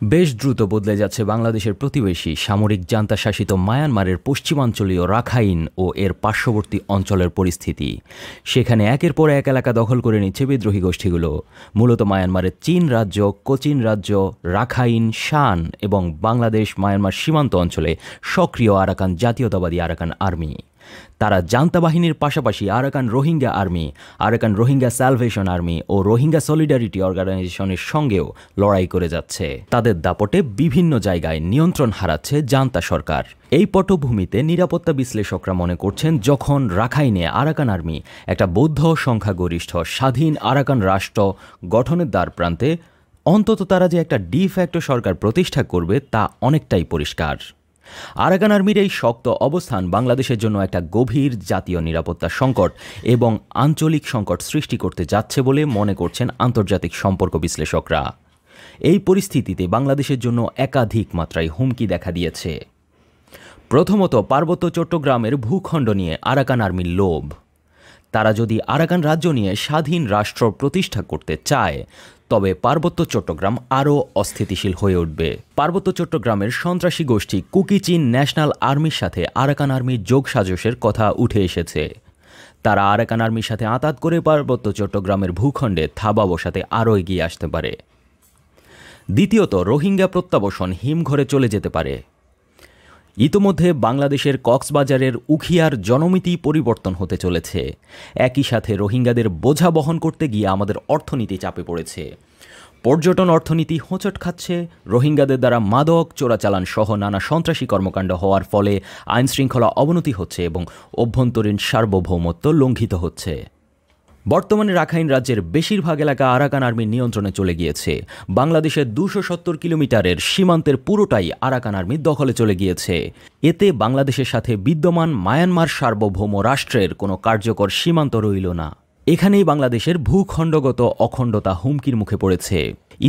বেশ দ্রুত বদলে যাচ্ছে বাংলাদেশের প্রতিবেশী সামরিক জান্তা শাসিত মায়ানমারের পশ্চিমাঞ্চলীয় রাখাইন ও এর পার্শ্ববর্তী অঞ্চলের পরিস্থিতি। সেখানে একের পর এক এলাকা দখল করে নিচ্ছে বিদ্রোহী গোষ্ঠীগুলো। মূলত মায়ানমারের চীন রাজ্য, কোচিন রাজ্য, রাখাইন, শান এবং বাংলাদেশ মায়ানমার সীমান্ত অঞ্চলে সক্রিয় আরাকান জাতীয়তাবাদী আরাকান আর্মি। তারা জান্তা বাহিনীর পাশাপাশি Arakan Rohingya Army, Arakan Rohingya Salvation Army ও রোহিঙ্গা সলিডারিটি অর্গানাইজেশনের সঙ্গেও লড়াই করে যাচ্ছে। তাদের দাপটে বিভিন্ন জায়গায় নিয়ন্ত্রণ হারাচ্ছে জান্তা সরকার। এই পটভূমিতে নিরাপত্তা বিশ্লেষকরা মনে করছেন, যখন রাখাইনে আরাকান আর্মি একটা বৌদ্ধ সংখ্যাগরিষ্ঠ স্বাধীন আরাকান রাষ্ট্র গঠনের দ্বারপ্রান্তে, অন্তত তারা যে একটা ডিফ্যাক্টো সরকার প্রতিষ্ঠা করবে তা অনেকটাই পরিষ্কার। আরাকান আর্মির এই শক্ত অবস্থান বাংলাদেশের জন্য একটা গভীর জাতীয় নিরাপত্তা সংকট এবং আঞ্চলিক সংকট সৃষ্টি করতে যাচ্ছে বলে মনে করছেন আন্তর্জাতিক সম্পর্ক বিশ্লেষকরা। এই পরিস্থিতিতে বাংলাদেশের জন্য একাধিক মাত্রায় হুমকি দেখা দিয়েছে। প্রথমত, পার্বত্য চট্টগ্রামের ভূখণ্ড নিয়ে আরাকান আর্মির লোভ। তারা যদি আরাকান রাজ্য নিয়ে স্বাধীন রাষ্ট্র প্রতিষ্ঠা করতে চায়, তবে পার্বত্য চট্টগ্রাম আরও অস্থিতিশীল হয়ে উঠবে। পার্বত্য চট্টগ্রামের সন্ত্রাসী গোষ্ঠী কুকি চিন ন্যাশনাল আর্মির সাথে আরাকান আর্মির যোগসাজশের কথা উঠে এসেছে। তারা আরাকান আর্মির সাথে আঁতাত করে পার্বত্য চট্টগ্রামের ভূখণ্ডে থাবা বসাতে আরও এগিয়ে আসতে পারে। দ্বিতীয়ত, রোহিঙ্গা প্রত্যাবাসন হিমঘরে চলে যেতে পারে। ইতোমধ্যে বাংলাদেশের কক্সবাজারের উখিয়ার জনমিতি পরিবর্তন হতে চলেছে। একই সাথে রোহিঙ্গাদের বোঝা বহন করতে গিয়ে আমাদের অর্থনীতি চাপে পড়েছে। পর্যটন অর্থনীতি হোঁচট খাচ্ছে। রোহিঙ্গাদের দ্বারা মাদক চোরাচালান সহ নানা সন্ত্রাসী কর্মকাণ্ড হওয়ার ফলে আইনশৃঙ্খলা অবনতি হচ্ছে এবং অভ্যন্তরীণ সার্বভৌমত্ব লঙ্ঘিত হচ্ছে। বর্তমানে রাখাইন রাজ্যের বেশিরভাগ এলাকা আরাকান আর্মির নিয়ন্ত্রণে চলে গিয়েছে। বাংলাদেশের 270 কিলোমিটারের সীমান্তের পুরোটাই আরাকান আর্মির দখলে চলে গিয়েছে। এতে বাংলাদেশের সাথে বিদ্যমান মায়ানমার সার্বভৌম রাষ্ট্রের কোনো কার্যকর সীমান্ত রইল না। এখানেই বাংলাদেশের ভূখণ্ডগত অখণ্ডতা হুমকির মুখে পড়েছে।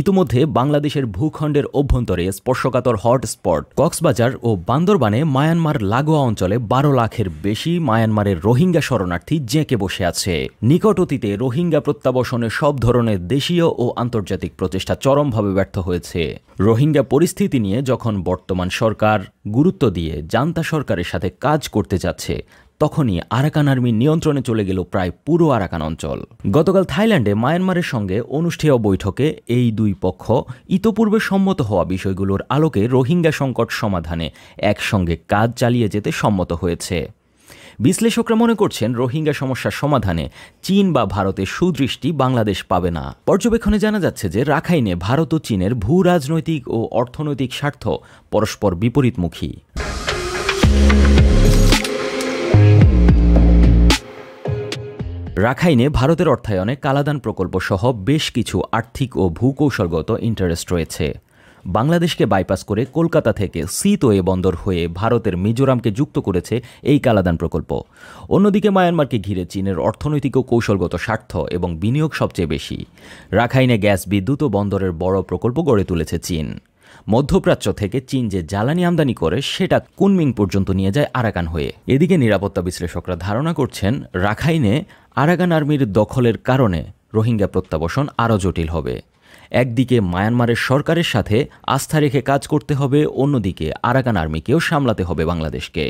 ইতিমধ্যে বাংলাদেশের ভূখণ্ডের অভ্যন্তরে স্পর্শকাতর হটস্পট কক্সবাজার ও বান্দরবানে মায়ানমার লাগোয়া অঞ্চলে 12 লাখের বেশি মায়ানমারের রোহিঙ্গা শরণার্থী জেঁকে বসে আছে। নিকট অতীতে রোহিঙ্গা প্রত্যাবাসনে সব ধরনের দেশীয় ও আন্তর্জাতিক প্রচেষ্টা চরমভাবে ব্যর্থ হয়েছে। রোহিঙ্গা পরিস্থিতি নিয়ে যখন বর্তমান সরকার গুরুত্ব দিয়ে জান্তা সরকারের সাথে কাজ করতে যাচ্ছে, তখনই আরাকান আর্মির নিয়ন্ত্রণে চলে গেল প্রায় পুরো আরাকান অঞ্চল। গতকাল থাইল্যান্ডে মায়ানমারের সঙ্গে অনুষ্ঠেয় বৈঠকে এই দুই পক্ষ ইতোপূর্বে সম্মত হওয়া বিষয়গুলোর আলোকে রোহিঙ্গা সংকট সমাধানে একসঙ্গে কাজ চালিয়ে যেতে সম্মত হয়েছে। বিশ্লেষকরা মনে করছেন, রোহিঙ্গা সমস্যার সমাধানে চীন বা ভারতের সুদৃষ্টি বাংলাদেশ পাবে না। পর্যবেক্ষণে জানা যাচ্ছে যে রাখাইনে ভারত ও চীনের ভূ রাজনৈতিক ও অর্থনৈতিক স্বার্থ পরস্পর বিপরীতমুখী। রাখাইনে ভারতের অর্থায়নে কালাদান প্রকল্প সহ বেশ কিছু আর্থিক ও ভূকৌশলগত ইন্টারেস্ট রয়েছে। বাংলাদেশকে বাইপাস করে কলকাতা থেকে সিতোয়ে বন্দর হয়ে ভারতের মিজোরামকে যুক্ত করেছে এই কালাদান প্রকল্প। অন্যদিকে মায়ানমারকে ঘিরে চীনের অর্থনৈতিক ও কৌশলগত স্বার্থ এবং বিনিয়োগ সবচেয়ে বেশি। রাখাইনে গ্যাস, বিদ্যুৎ ও বন্দরের বড় প্রকল্প গড়ে তুলেছে চীন। মধ্যপ্রাচ্য থেকে চীন যে জ্বালানি আমদানি করে সেটা কুনমিং পর্যন্ত নিয়ে যায় আরাকান হয়ে। এদিকে নিরাপত্তা বিশ্লেষকরা ধারণা করছেন, রাখাইনে আরাকান আর্মির দখলের কারণে রোহিঙ্গা প্রত্যাবাসন আরও জটিল হবে। একদিকে মায়ানমারের সরকারের সাথে আস্থা রেখে কাজ করতে হবে, অন্যদিকে আরাকান আর্মিকেও সামলাতে হবে বাংলাদেশকে।